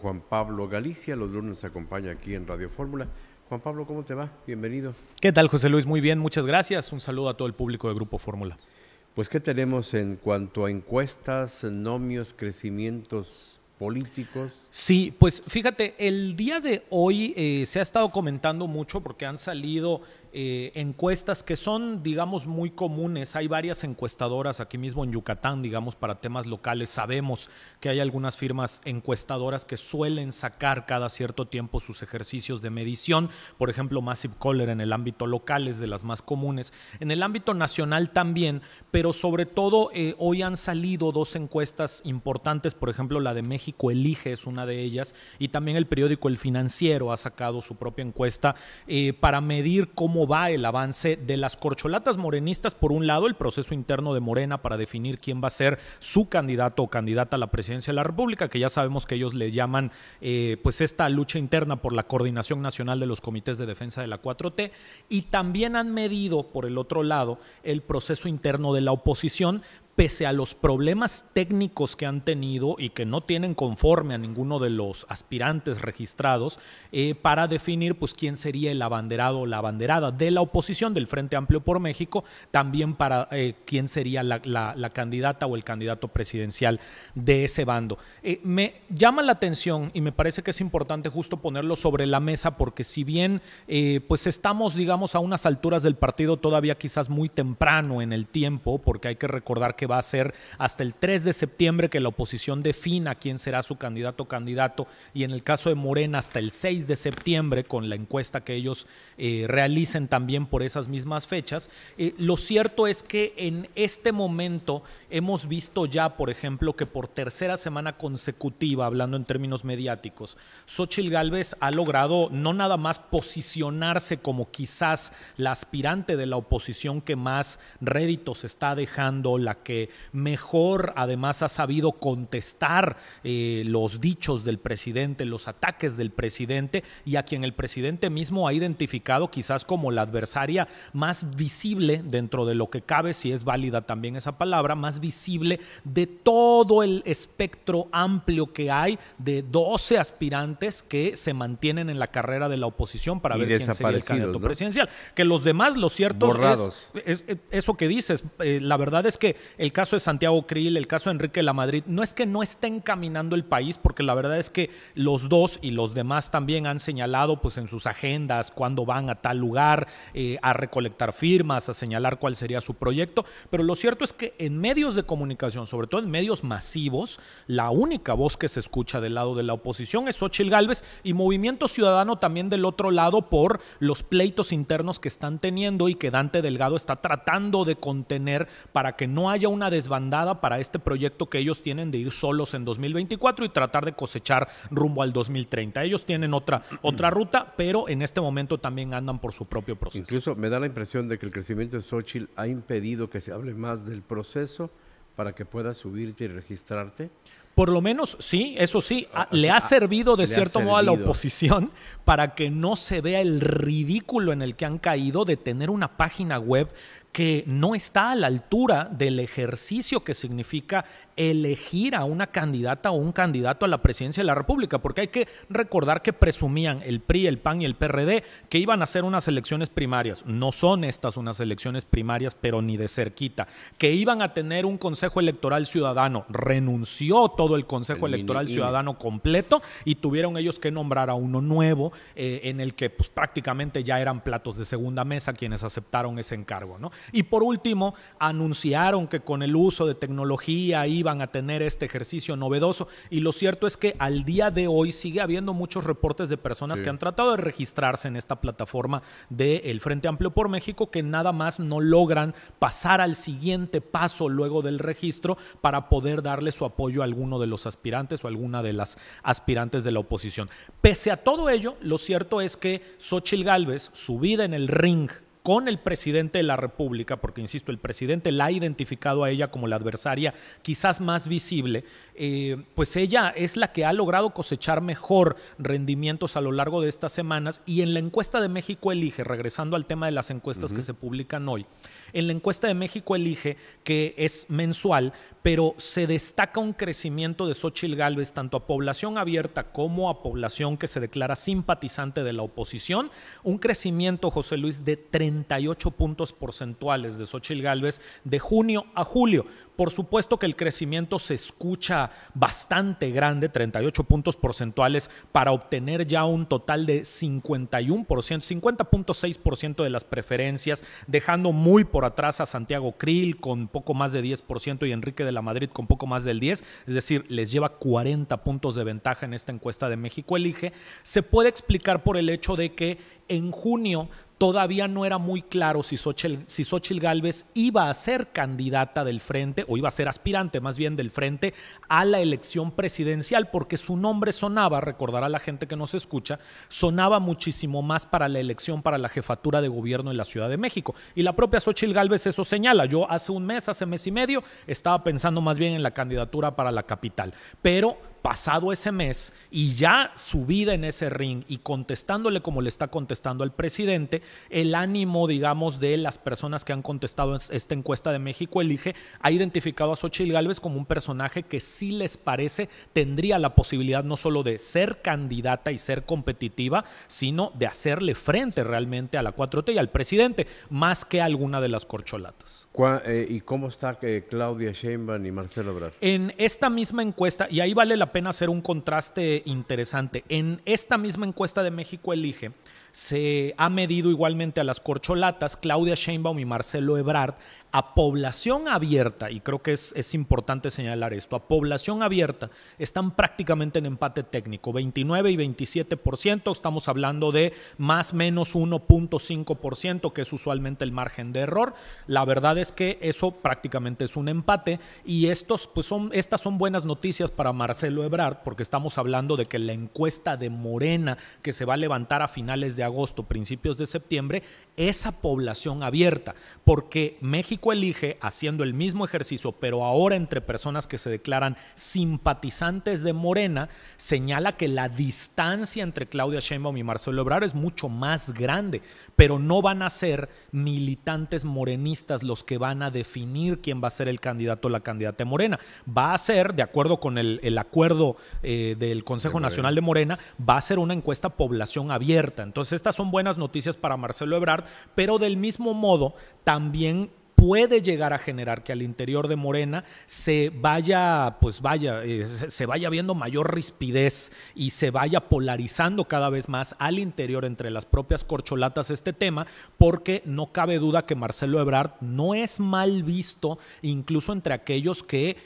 Juan Pablo Galicia. Los lunes nos acompaña aquí en Radio Fórmula. Juan Pablo, ¿cómo te va? Bienvenido. ¿Qué tal, José Luis? Muy bien, muchas gracias. Un saludo a todo el público de Grupo Fórmula. Pues, ¿qué tenemos en cuanto a encuestas, nomios, crecimientos políticos? Sí, pues fíjate, el día de hoy se ha estado comentando mucho porque han salido encuestas que son, digamos, muy comunes. Hay varias encuestadoras aquí mismo en Yucatán, digamos, para temas locales. Sabemos que hay algunas firmas encuestadoras que suelen sacar cada cierto tiempo sus ejercicios de medición. Por ejemplo, Massive Caller en el ámbito local es de las más comunes. En el ámbito nacional también, pero sobre todo hoy han salido dos encuestas importantes. Por ejemplo, la de México Elige es una de ellas, y también el periódico El Financiero ha sacado su propia encuesta para medir cómo va el avance de las corcholatas morenistas. Por un lado, el proceso interno de Morena para definir quién va a ser su candidato o candidata a la presidencia de la República, que ya sabemos que ellos le llaman pues esta lucha interna por la coordinación nacional de los comités de defensa de la 4T, y también han medido, por el otro lado, el proceso interno de la oposición, pese a los problemas técnicos que han tenido y que no tienen conforme a ninguno de los aspirantes registrados, para definir pues quién sería el abanderado o la abanderada de la oposición del Frente Amplio por México, también para quién sería la candidata o el candidato presidencial de ese bando. Me llama la atención y me parece que es importante justo ponerlo sobre la mesa, porque si bien pues estamos, digamos, a unas alturas del partido todavía quizás muy temprano en el tiempo, porque hay que recordar que va a ser hasta el 3 de septiembre que la oposición defina quién será su candidato o candidato, y en el caso de Morena hasta el 6 de septiembre con la encuesta que ellos realicen también por esas mismas fechas. Lo cierto es que en este momento hemos visto ya, por ejemplo, que por tercera semana consecutiva, hablando en términos mediáticos, Xóchitl Gálvez ha logrado no nada más posicionarse como quizás la aspirante de la oposición que más réditos está dejando, la que mejor además ha sabido contestar los dichos del presidente, los ataques del presidente, y a quien el presidente mismo ha identificado quizás como la adversaria más visible dentro de lo que cabe, si es válida también esa palabra, más visible de todo el espectro amplio que hay de 12 aspirantes que se mantienen en la carrera de la oposición para ver quién sería el candidato, ¿no?, presidencial. Que los demás, lo cierto es eso que dices. La verdad es que el caso de Santiago Krill, el caso de Enrique de la Madrid, no es que no estén caminando el país, porque la verdad es que los dos y los demás también han señalado pues en sus agendas cuándo van a tal lugar a recolectar firmas, a señalar cuál sería su proyecto, pero lo cierto es que en medios de comunicación, sobre todo en medios masivos, la única voz que se escucha del lado de la oposición es Xóchitl Gálvez, y Movimiento Ciudadano también del otro lado por los pleitos internos que están teniendo y que Dante Delgado está tratando de contener para que no haya una desbandada para este proyecto que ellos tienen de ir solos en 2024 y tratar de cosechar rumbo al 2030. Ellos tienen otra ruta, pero en este momento también andan por su propio proceso. Incluso me da la impresión de que el crecimiento de Xóchitl ha impedido que se hable más del proceso para que puedas subirte y registrarte. Por lo menos, sí, eso sí, le ha servido de cierto modo a la oposición para que no se vea el ridículo en el que han caído de tener una página web que no está a la altura del ejercicio que significa elegir a una candidata o un candidato a la presidencia de la República, porque hay que recordar que presumían el PRI, el PAN y el PRD que iban a hacer unas elecciones primarias. No son estas unas elecciones primarias, pero ni de cerquita. Que iban a tener un Consejo Electoral Ciudadano. Renunció todo el Consejo Electoral Ciudadano completo y tuvieron ellos que nombrar a uno nuevo en el que pues, prácticamente ya eran platos de segunda mesa quienes aceptaron ese encargo, ¿no? Y por último, anunciaron que con el uso de tecnología iban a tener este ejercicio novedoso, y lo cierto es que al día de hoy sigue habiendo muchos reportes de personas que han tratado de registrarse en esta plataforma del Frente Amplio por México, que nada más no logran pasar al siguiente paso luego del registro para poder darle su apoyo a alguno de los aspirantes o a alguna de las aspirantes de la oposición. Pese a todo ello, lo cierto es que Xóchitl Gálvez, subida en el ring con el presidente de la República, porque insisto, el presidente la ha identificado a ella como la adversaria quizás más visible, pues ella es la que ha logrado cosechar mejor rendimientos a lo largo de estas semanas. Y en la encuesta de México Elige, regresando al tema de las encuestas que se publican hoy, En la encuesta de México Elige, que es mensual, pero se destaca un crecimiento de Xóchitl Gálvez tanto a población abierta como a población que se declara simpatizante de la oposición. Un crecimiento, José Luis, de 38 puntos porcentuales de Xóchitl Gálvez de junio a julio. Por supuesto que el crecimiento se escucha bastante grande, 38 puntos porcentuales, para obtener ya un total de 51%, 50.6% de las preferencias, dejando muy por atrás a Santiago Krill con poco más de 10% y Enrique de la Madrid con poco más del 10%, es decir, les lleva 40 puntos de ventaja en esta encuesta de México Elige. Se puede explicar por el hecho de que en junio todavía no era muy claro si Xóchitl Gálvez iba a ser candidata del Frente, o iba a ser aspirante más bien del Frente, a la elección presidencial, porque su nombre sonaba, recordará la gente que nos escucha, sonaba muchísimo más para la elección para la jefatura de gobierno en la Ciudad de México. Y la propia Xóchitl Gálvez eso señala. Yo hace mes y medio, estaba pensando más bien en la candidatura para la capital. Pero pasado ese mes y ya subida en ese ring y contestándole como le está contestando al presidente, el ánimo, digamos, de las personas que han contestado esta encuesta de México Elige ha identificado a Xóchitl Gálvez como un personaje que sí les parece tendría la posibilidad no solo de ser candidata y ser competitiva, sino de hacerle frente realmente a la 4T y al presidente, más que a alguna de las corcholatas. ¿Y cómo está Claudia Sheinbaum y Marcelo Ebrard? En esta misma encuesta, y ahí vale la pena hacer un contraste interesante, en esta misma encuesta de México Elige se ha medido igualmente a las corcholatas, Claudia Sheinbaum y Marcelo Ebrard, a población abierta, y creo que es importante señalar esto, a población abierta están prácticamente en empate técnico, 29 y 27%, estamos hablando de más o menos 1.5%, que es usualmente el margen de error. La verdad es que eso prácticamente es un empate, y estas son buenas noticias para Marcelo Ebrard, porque estamos hablando de que la encuesta de Morena, que se va a levantar a finales de agosto, principios de septiembre, es a población abierta, porque México Elige, haciendo el mismo ejercicio, pero ahora entre personas que se declaran simpatizantes de Morena, señala que la distancia entre Claudia Sheinbaum y Marcelo Ebrard es mucho más grande, pero no van a ser militantes morenistas los que van a definir quién va a ser el candidato o la candidata de Morena. Va a ser, de acuerdo con el acuerdo del Consejo Nacional de Morena, va a ser una encuesta población abierta. Entonces, estas son buenas noticias para Marcelo Ebrard, pero del mismo modo también puede llegar a generar que al interior de Morena se vaya viendo mayor rispidez y se vaya polarizando cada vez más al interior entre las propias corcholatas este tema, porque no cabe duda que Marcelo Ebrard no es mal visto incluso entre aquellos que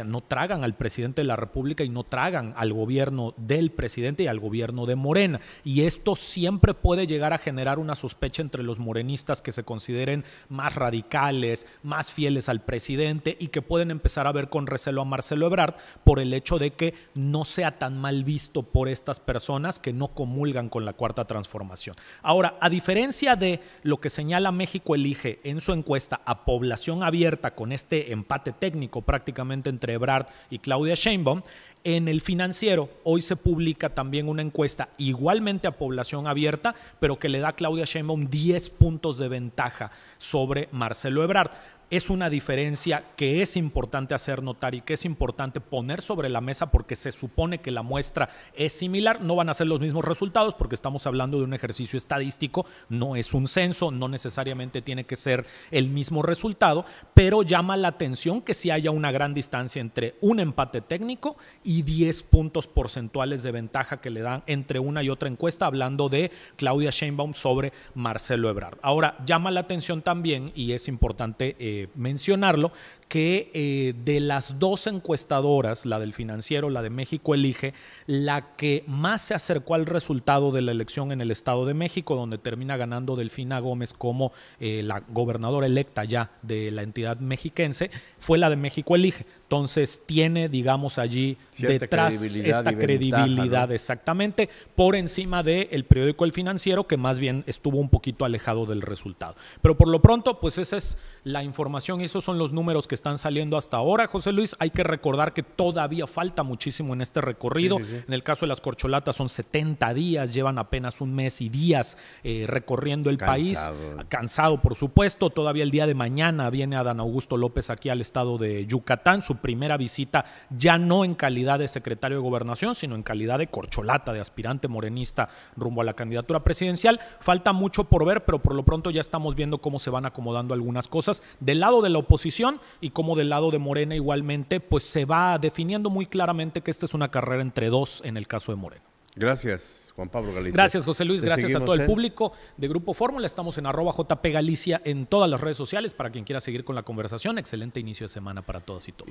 no tragan al presidente de la República y no tragan al gobierno del presidente y al gobierno de Morena. Y esto siempre puede llegar a generar una sospecha entre los morenistas que se consideren más radicales, más fieles al presidente y que pueden empezar a ver con recelo a Marcelo Ebrard por el hecho de que no sea tan mal visto por estas personas que no comulgan con la Cuarta Transformación. Ahora, a diferencia de lo que señala México Elige en su encuesta a población abierta con este empate técnico prácticamente entre Ebrard y Claudia Sheinbaum, en El Financiero hoy se publica también una encuesta igualmente a población abierta, pero que le da a Claudia Sheinbaum 10 puntos de ventaja sobre Marcelo Ebrard. Es una diferencia que es importante hacer notar y que es importante poner sobre la mesa porque se supone que la muestra es similar. No van a ser los mismos resultados porque estamos hablando de un ejercicio estadístico, no es un censo, no necesariamente tiene que ser el mismo resultado, pero llama la atención que sí haya una gran distancia entre un empate técnico y 10 puntos porcentuales de ventaja que le dan entre una y otra encuesta, hablando de Claudia Sheinbaum sobre Marcelo Ebrard. Ahora, llama la atención también, y es importante mencionarlo, que de las dos encuestadoras, la del Financiero, la de México Elige, la que más se acercó al resultado de la elección en el Estado de México, donde termina ganando Delfina Gómez como la gobernadora electa ya de la entidad mexiquense, fue la de México Elige. Entonces tiene, digamos, allí cierta detrás esta credibilidad, ventaja, ¿no? Exactamente, por encima del periódico El Financiero, que más bien estuvo un poquito alejado del resultado. Pero por lo pronto, pues esa es la información información y esos son los números que están saliendo hasta ahora, José Luis. Hay que recordar que todavía falta muchísimo en este recorrido. Sí. En el caso de las corcholatas son 70 días, llevan apenas un mes y días recorriendo el país. Cansado, por supuesto. Todavía el día de mañana viene Adán Augusto López aquí al estado de Yucatán. Su primera visita ya no en calidad de secretario de Gobernación, sino en calidad de corcholata, de aspirante morenista rumbo a la candidatura presidencial. Falta mucho por ver, pero por lo pronto ya estamos viendo cómo se van acomodando algunas cosas del lado de la oposición y cómo del lado de Morena igualmente, pues se va definiendo muy claramente que esta es una carrera entre dos en el caso de Morena. Gracias, Juan Pablo Galicia. Gracias, José Luis. Gracias a todo el público de Grupo Fórmula. Estamos en @JP Galicia en todas las redes sociales para quien quiera seguir con la conversación. Excelente inicio de semana para todos y todos.